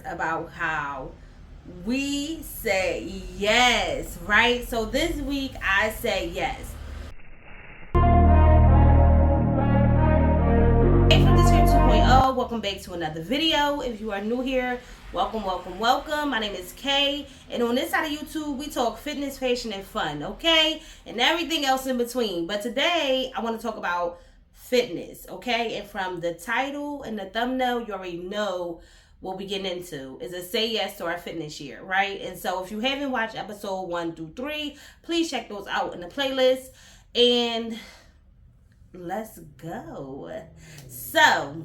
about how we say yes, right? So this week I say yes. Hey, from this here 2.0, welcome back to another video. If you are new here, welcome. My name is Kay, and on this side of YouTube, we talk fitness, fashion, and fun, okay? And everything else in between. But today, I want to talk about fitness, okay? And from the title and the thumbnail, you already know what we get into is a say yes to our fitness year, right? And so if you haven't watched episode 1 through 3, please check those out in the playlist. And let's go. So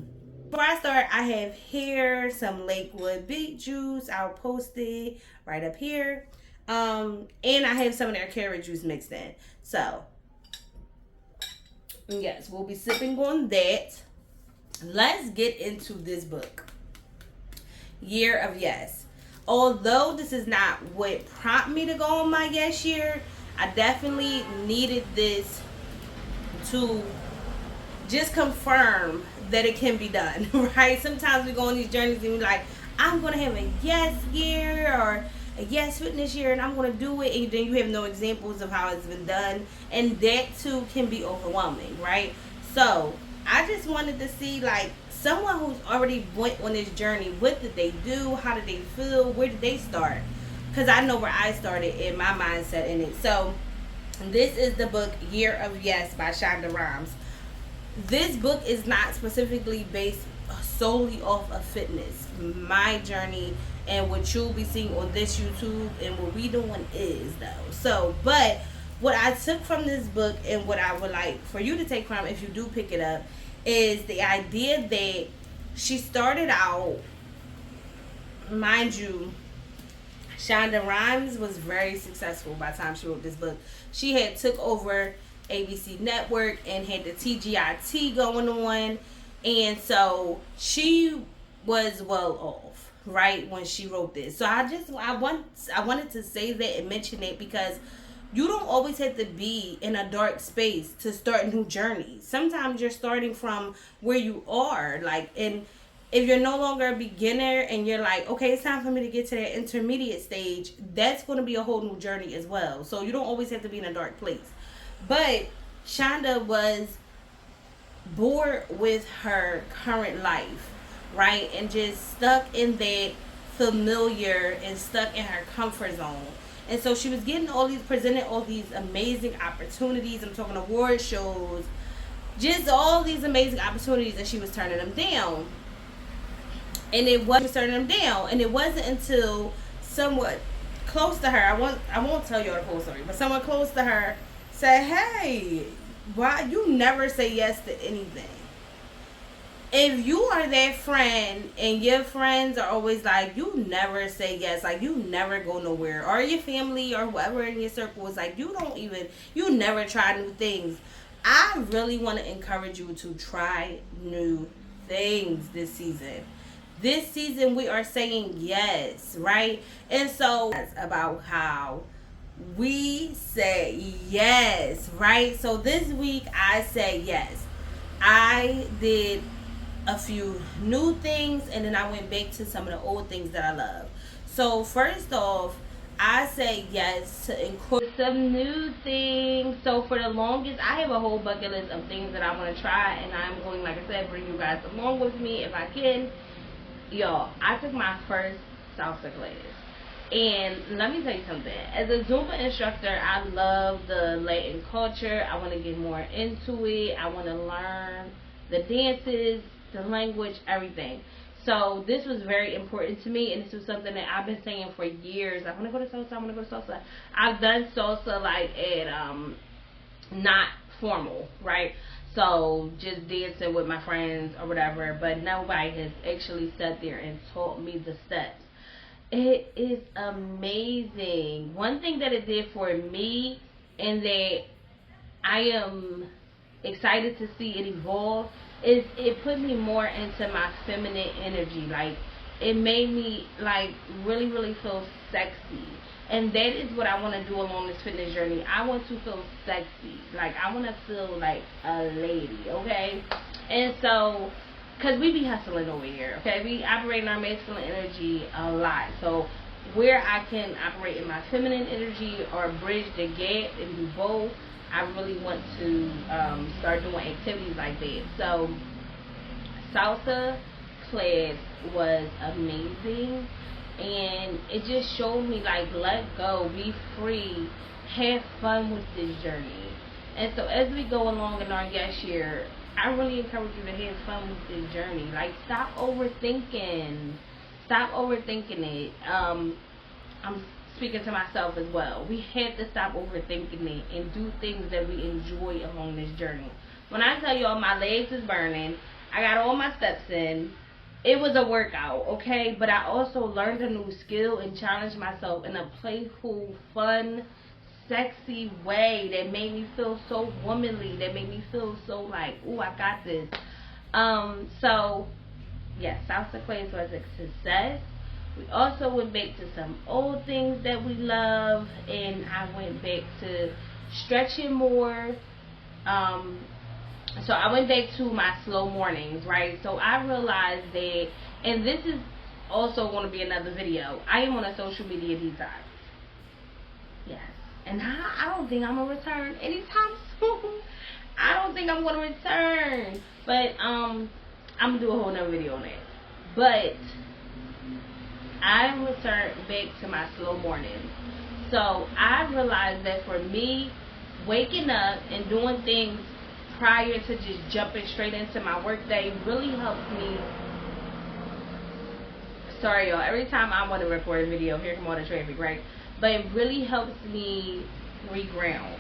before I start, I have here some Lakewood beet juice. I'll post it right up here. And I have some of their carrot juice mixed in. So yes, we'll be sipping on that. Let's get into this book, Year of Yes. Although this is not what prompted me to go on my yes year, I definitely needed this to just confirm that it can be done, right? Sometimes we go on these journeys and we're like, I'm going to have a yes year or a yes fitness year and I'm going to do it. And then you have no examples of how it's been done. And that too can be overwhelming, right? So I just wanted to see like someone who's already went on this journey. What did they do? How did they feel? Where did they start? Because I know where I started in my mindset in it. So this is the book Year of Yes by Shonda Rhymes. This book is not specifically based solely off of fitness. My journey and what you'll be seeing on this YouTube and what we doing is though. So, but what I took from this book and what I would like for you to take from if you do pick it up is the idea that she started out, mind you, Shonda Rhimes was very successful by the time she wrote this book. She had took over ABC Network and had the TGIT going on, and so she was well off, right, when she wrote this. So I wanted to say that and mention it because you don't always have to be in a dark space to start a new journey. Sometimes you're starting from where you are, like, and if you're no longer a beginner and you're like, okay, it's time for me to get to that intermediate stage, that's going to be a whole new journey as well. So you don't always have to be in a dark place. But Shonda was bored with her current life, right? And just stuck in that familiar and stuck in her comfort zone. And so she was getting presented all these amazing opportunities. I'm talking award shows, just all these amazing opportunities, and she was turning them down. And it wasn't until somewhat close to her, I won't tell you the whole story, but someone close to her said, hey, why you never say yes to anything? If you are that friend and your friends are always like, you never say yes, like you never go nowhere, or your family or whoever in your circle is like, you never try new things. I really want to encourage you to try new things this season. This season we are saying yes, right? And so that's about how we say yes, right? So this week I say yes. I did a few new things and then I went back to some of the old things that I love. So first off, I say yes to incorporate some new things. So for the longest, I have a whole bucket list of things that I want to try, and I'm going, like I said, bring you guys along with me if I can. Y'all, I took my first salsa class. And let me tell you something. As a Zumba instructor, I love the Latin culture. I want to get more into it. I want to learn the dances, the language, everything. So this was very important to me, and this was something that I've been saying for years. I want to go to salsa. I've done salsa like at not formal, right? So just dancing with my friends or whatever, but nobody has actually sat there and taught me the steps. It is amazing. One thing that it did for me, and that I am excited to see it evolve, is it put me more into my feminine energy. Like, it made me like really feel sexy. And that is what I want to do along this fitness journey. I want to feel sexy. Like, I want to feel like a lady, okay? And so because we be hustling over here, okay? We operate in our masculine energy a lot. So where I can operate in my feminine energy or bridge the gap and do both, I really want to start doing activities like that. So salsa class was amazing, and it just showed me, like, let go, be free, have fun with this journey. And so as we go along in our yes year, I really encourage you to have fun with this journey. Like, stop overthinking it. I'm speaking to myself as well. We have to stop overthinking it and do things that we enjoy along this journey. When I tell y'all my legs is burning, I got all my steps in, it was a workout, okay? But I also learned a new skill and challenged myself in a playful, fun, sexy way that made me feel so womanly, that made me feel so like, ooh, I got this. So yes, salsa class was a success. We also went back to some old things that we love, and I went back to stretching more. So I went back to my slow mornings, right? So I realized that, and this is also going to be another video, I am on a social media detox. Yes. And I don't think I'm going to return anytime soon. I don't think I'm going to return. But I'm going to do a whole nother video on that. But I returned back to my slow mornings. So I realized that for me, waking up and doing things prior to just jumping straight into my work day really helps me. Sorry, y'all. Every time I want to record a video, here come all the traffic, right? But it really helps me reground.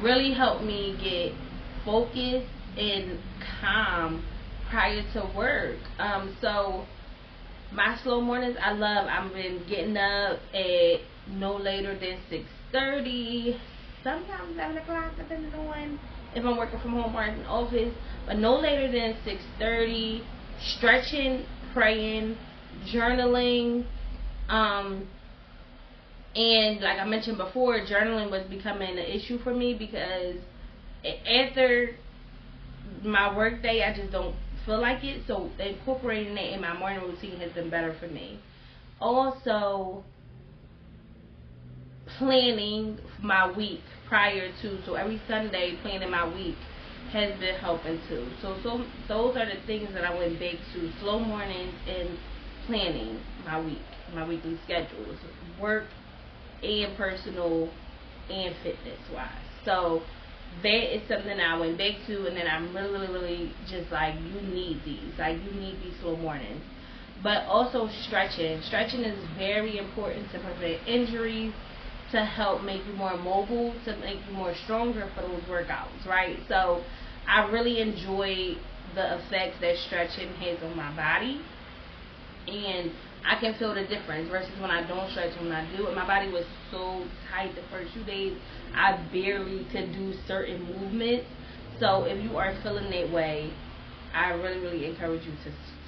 Really helped me get focused and calm prior to work. So my slow mornings, I love. I've been getting up at no later than 6:30, sometimes 7 o'clock, depending on if I'm working from home or in the office. But no later than 6:30, stretching, praying, journaling. And like I mentioned before, journaling was becoming an issue for me because after my work day, I just don't feel like it. So incorporating that in my morning routine has been better for me. Also, planning my week prior to, so every Sunday planning my week has been helping too. So those are the things that I went back to: slow mornings and planning my week, my weekly schedules, work and personal and fitness wise. So that is something I went back to, and then I'm really just like, you need these. Like, you need these slow mornings. But also stretching. Stretching is very important to prevent injuries, to help make you more mobile, to make you more stronger for those workouts, right? So I really enjoy the effects that stretching has on my body, and I can feel the difference versus when I don't stretch. When I do it, my body was so tight the first 2 days, I barely could do certain movements. So if you are feeling that way, I really encourage you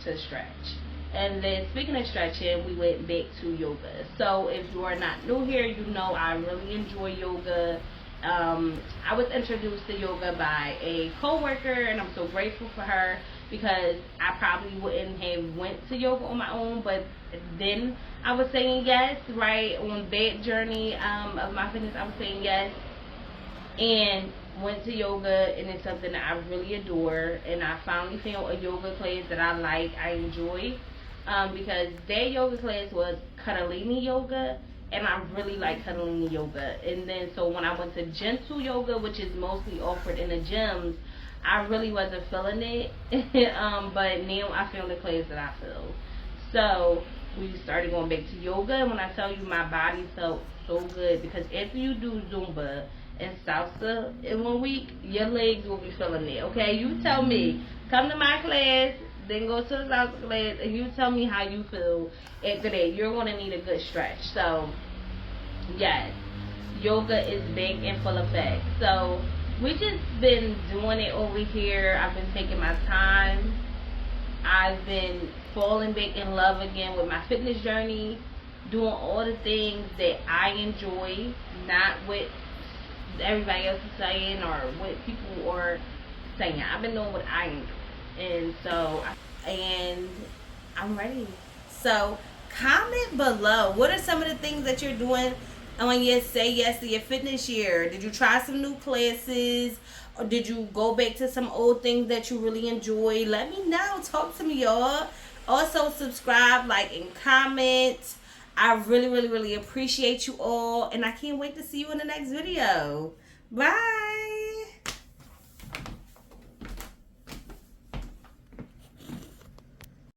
to stretch. And then speaking of stretching, we went back to yoga. So if you are not new here, you know I really enjoy yoga. I was introduced to yoga by a coworker, and I'm so grateful for her, because I probably wouldn't have went to yoga on my own, but then I was saying yes, right? On that journey of my fitness, I was saying yes, and went to yoga, and it's something that I really adore, and I finally found a yoga class that I like, I enjoy, because that yoga class was Kundalini yoga, and I really like Kundalini yoga. And then so when I went to gentle yoga, which is mostly offered in the gyms, I really wasn't feeling it. But now I feel the class that I feel. So we started going back to yoga, and when I tell you, my body felt so good, because after you do Zumba and salsa in 1 week, your legs will be feeling it. Okay, you tell me. Come to my class, then go to the salsa class, and you tell me how you feel after that. You're going to need a good stretch. So yes, yoga is big in full effect. So we just been doing it over here. I've been taking my time. I've been falling back in love again with my fitness journey, doing all the things that I enjoy, not what everybody else is saying or what people are saying. I've been doing what I am doing. And I'm ready. So comment below. What are some of the things that you're doing on your Say Yes to Your Fitness year? Did you try some new classes? Or did you go back to some old things that you really enjoy? Let me know. Talk to me, y'all. Also, subscribe, like, and comment. I really, really, really appreciate you all. And I can't wait to see you in the next video. Bye.